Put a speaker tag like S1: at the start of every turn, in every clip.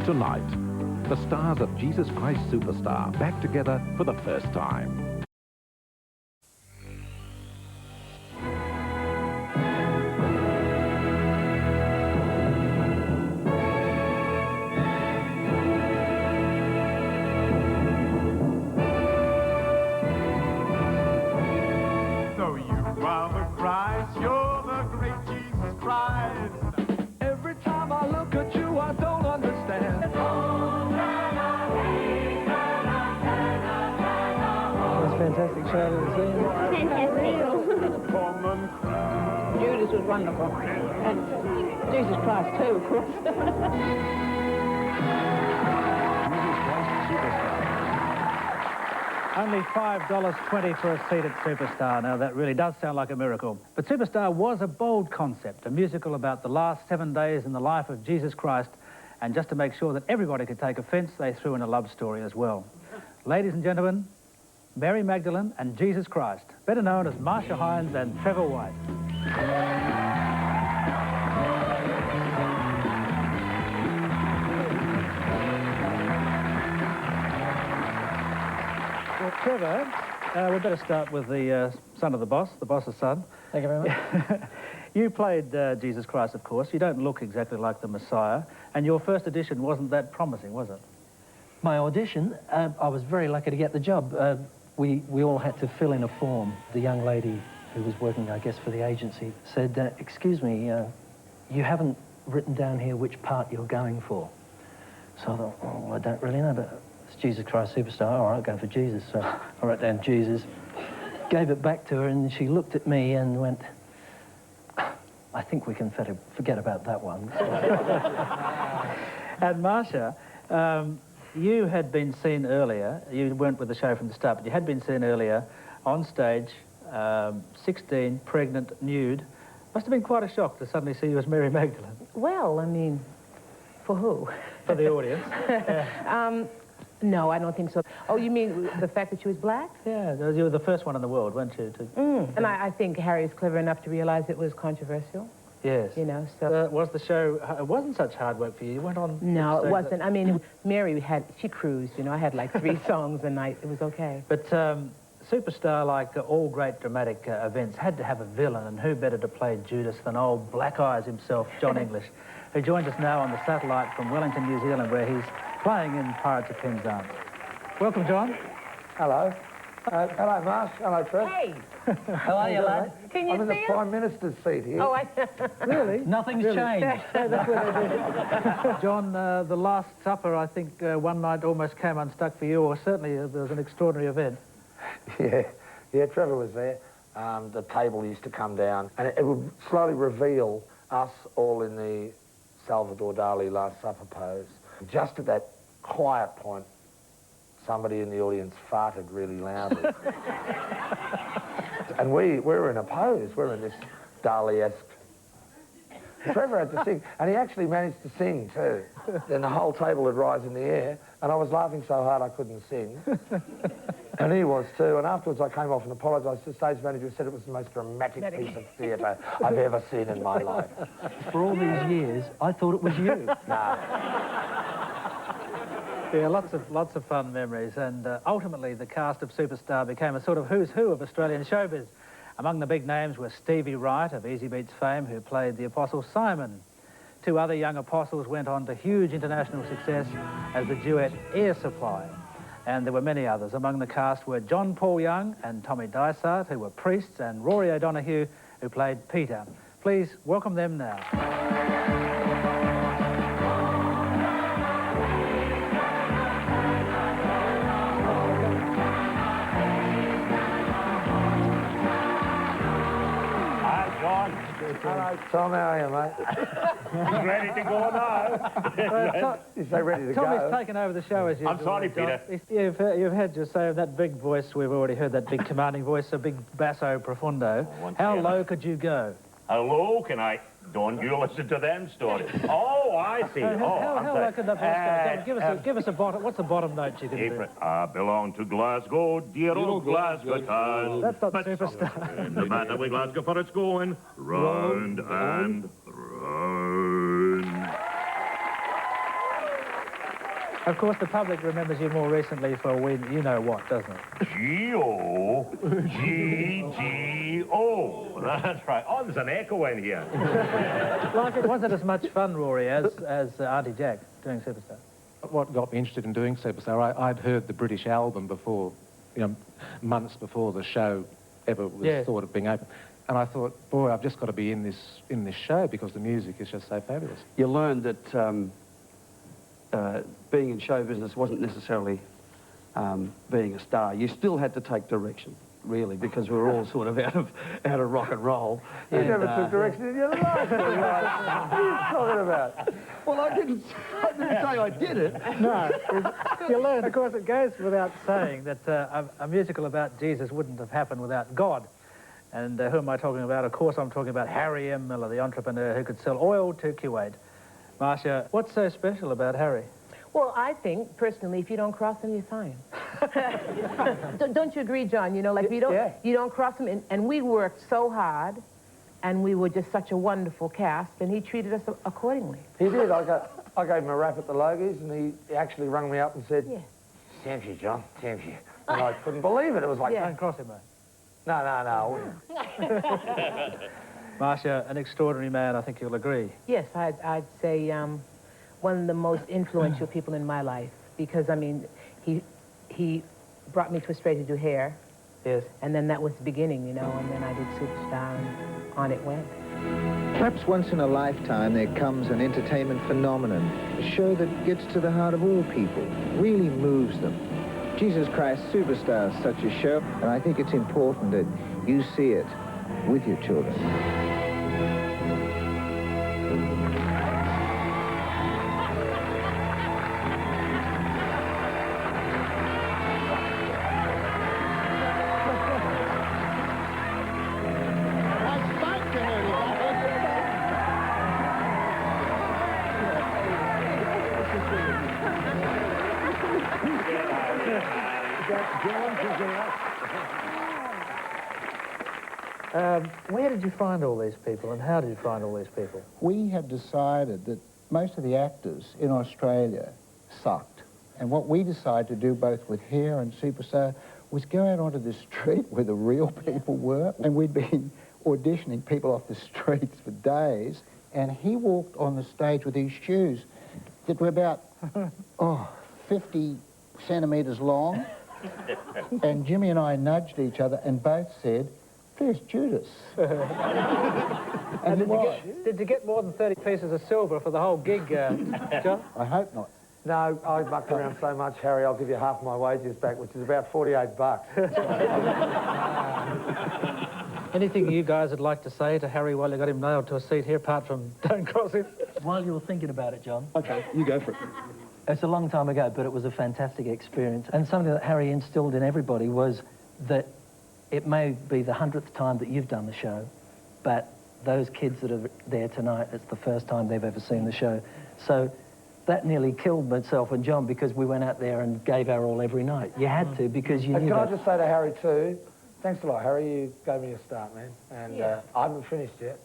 S1: Tonight, the stars of Jesus Christ Superstar back together for the first time.
S2: So you are the Christ, you're the great Jesus Christ. Every time I look at you, I don't understand.
S3: Fantastic show to see.
S4: Fantastic.
S2: Common crowd.
S4: Judas was wonderful. And Jesus Christ too, of course.
S3: Only $5.20 for a seat at Superstar. Now, that really does sound like a miracle. But Superstar was a bold concept, a musical about the last 7 days in the life of Jesus Christ. And just to make sure that everybody could take offence, they threw in a love story as well. Ladies and gentlemen, Mary Magdalene and Jesus Christ, better known as Marcia Hines and Trevor White. Well, Trevor, we better start with the son of the boss's son.
S5: Thank you very much.
S3: You played Jesus Christ, of course. You don't look exactly like the Messiah, and your first audition wasn't that promising, was it?
S5: My audition, I was very lucky to get the job. We all had to fill in a form. The young lady who was working, I guess, for the agency said, excuse me, you haven't written down here which part you're going for. So I thought, oh, I don't really know, but it's Jesus Christ Superstar. All right, go for Jesus. So I wrote down Jesus, gave it back to her, and she looked at me and went, I think we can forget about that one.
S3: And Marcia, you had been seen earlier, you weren't with the show from the start, but you had been seen earlier on stage, 16, pregnant, nude. Must have been quite a shock to suddenly see you as Mary Magdalene.
S4: Well, I mean, for who?
S3: For the audience. Yeah.
S4: No, I don't think so. Oh, you mean the fact that she was black?
S3: Yeah, you were the first one in the world, weren't you?
S4: And I think Harry was clever enough to realize it was controversial.
S3: Yes.
S4: You know, so...
S3: was the show... It wasn't such hard work for you. You went on...
S4: No, it wasn't. I mean, Mary she cruised, you know. I had like 3 songs a night. It was okay.
S3: But Superstar, like all great dramatic events, had to have a villain, and who better to play Judas than old Black Eyes himself, Jon English, who joins us now on the satellite from Wellington, New Zealand, where he's playing in Pirates of Penzance. Welcome, John.
S6: Hello. Hello, Marsh. Hello, Trev.
S4: Hey!
S5: How are you, lad?
S4: Can you
S6: I'm in
S4: see
S6: the
S4: him?
S6: Prime Minister's seat here.
S4: Oh,
S3: Really?
S5: Nothing's changed.
S3: That's what they did. John, the Last Supper, I think one night almost came unstuck for you, or certainly there was an extraordinary event.
S6: Yeah, Trevor was there. The table used to come down, and it would slowly reveal us all in the Salvador Dali Last Supper pose. Just at that quiet point, somebody in the audience farted really loudly. And we were in a pose. We're in this Dali-esque. Trevor had to sing, and he actually managed to sing too. Then the whole table would rise in the air, and I was laughing so hard I couldn't sing. And he was too, and afterwards I came off and apologised to the stage manager, who said it was the most dramatic piece of theatre I've ever seen in my life.
S5: For all these years, I thought it was you.
S3: Yeah, lots of fun memories, and ultimately the cast of Superstar became a sort of who's who of Australian showbiz. Among the big names were Stevie Wright of Easy Beats fame, who played the Apostle Simon. 2 other young apostles went on to huge international success as the duet Air Supply. And there were many others. Among the cast were John Paul Young and Tommy Dysart, who were priests, and Rory O'Donoghue, who played Peter. Please welcome them now.
S6: Hello, Tom, how are you, mate?
S7: He's ready to go now.
S6: You say ready to
S3: Tommy's
S6: go?
S3: taken over the show as usual.
S7: I'm sorry,
S3: John.
S7: Peter.
S3: You've had to say that big voice, we've already heard that big commanding voice, a big basso profundo. How low could you go?
S7: How low can I? Don't you listen to them stories. Oh, I see.
S3: How low could that voice go? Give us a bottom. What's the bottom note you can do?
S7: I belong to Glasgow, dear old Glasgow town.
S3: That's not
S7: But
S3: Superstar.
S7: in the matter with Glasgow, for it's going round and round.
S3: Of course, the public remembers you more recently for You Know What, doesn't it?
S7: G-O-G-G-O. That's right. Oh, there's an echo in here.
S3: Was it as much fun, Rory, as Auntie Jack doing Superstar?
S1: What got me interested in doing Superstar, I'd heard the British album before, you know, months before the show ever was thought of being open. And I thought, boy, I've just got to be in this show because the music is just so fabulous.
S8: You learned that being in show business wasn't necessarily being a star. You still had to take direction, really, because we were all sort of out of rock and roll.
S6: You never took direction in your life. What are you talking about?
S8: Well, I didn't say I did it.
S3: No, you learn. Of course, it goes without saying that a musical about Jesus wouldn't have happened without God. And who am I talking about? Of course, I'm talking about Harry M. Miller, the entrepreneur who could sell oil to Kuwait. Marcia, what's so special about Harry?
S4: Well, I think, personally, if you don't cross him, you're fine. Don't you agree, John? You know, like, you don't cross him, and we worked so hard, and we were just such a wonderful cast, and he treated us accordingly.
S6: He did. I gave him a rap at the Logies, and he actually rang me up and said, "Thank you, John, thank you." And I couldn't believe it. It was like,
S3: Don't cross him, mate.
S6: No.
S3: Marcia, an extraordinary man, I think you'll agree.
S4: Yes, I'd say one of the most influential people in my life, because, I mean, he brought me to Australia to do hair.
S3: Yes.
S4: And then that was the beginning, you know, and then I did Superstar, and on it went.
S9: Perhaps once in a lifetime there comes an entertainment phenomenon, a show that gets to the heart of all people, really moves them. Jesus Christ Superstar is such a show, and I think it's important that you see it with your children.
S3: Where did you find all these people, and how did you find all these people?
S10: We had decided that most of the actors in Australia sucked. And what we decided to do, both with Hair and Superstar, was go out onto the street where the real people were. And we'd been auditioning people off the streets for days. And he walked on the stage with these shoes that were about, 50 centimetres long. And Jimmy and I nudged each other and both said, "There's Judas."
S3: And did you get more than 30 pieces of silver for the whole gig, John?
S10: I hope not.
S6: No, I mucked around so much, Harry, I'll give you half my wages back, which is about $48.
S3: Anything you guys would like to say to Harry while you got him nailed to a seat here, apart from don't cross him?
S5: While you were thinking about it, John.
S10: Okay, you go for it.
S5: It's a long time ago, but it was a fantastic experience. And something that Harry instilled in everybody was that it may be the 100th time that you've done the show, but those kids that are there tonight, it's the first time they've ever seen the show. So that nearly killed myself and John because we went out there and gave our all every night. You had to, because you knew
S6: Can I just say to Harry too, thanks a lot, Harry, you gave me a start, man. And I haven't finished yet.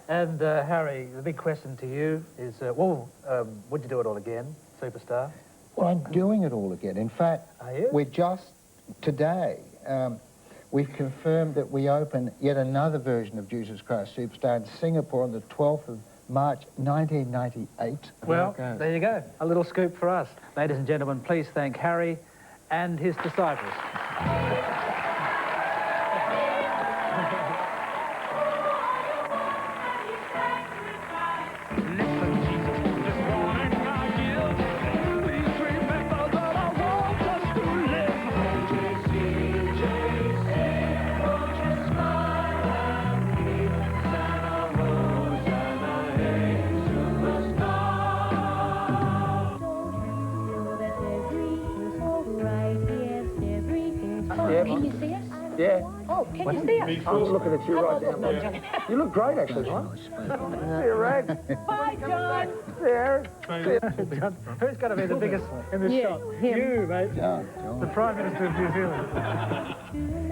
S3: and Harry, the big question to you is, would you do it all again, Superstar?
S10: Well, I'm doing it all again. In fact, we're just today, we've confirmed that we open yet another version of Jesus Christ Superstar in Singapore on the 12th of March 1998.
S3: Well, there you go. A little scoop for us. Ladies and gentlemen, please thank Harry and his disciples.
S4: Can you see us?
S6: Yeah.
S4: Oh, can you see us?
S6: I'm looking at you right now. You look great, actually, John. See you, Rag.
S4: Bye, John.
S6: See you,
S3: John, who's going to be the biggest in this shot?
S4: Him.
S3: You, mate.
S10: John.
S3: The Prime Minister of New Zealand.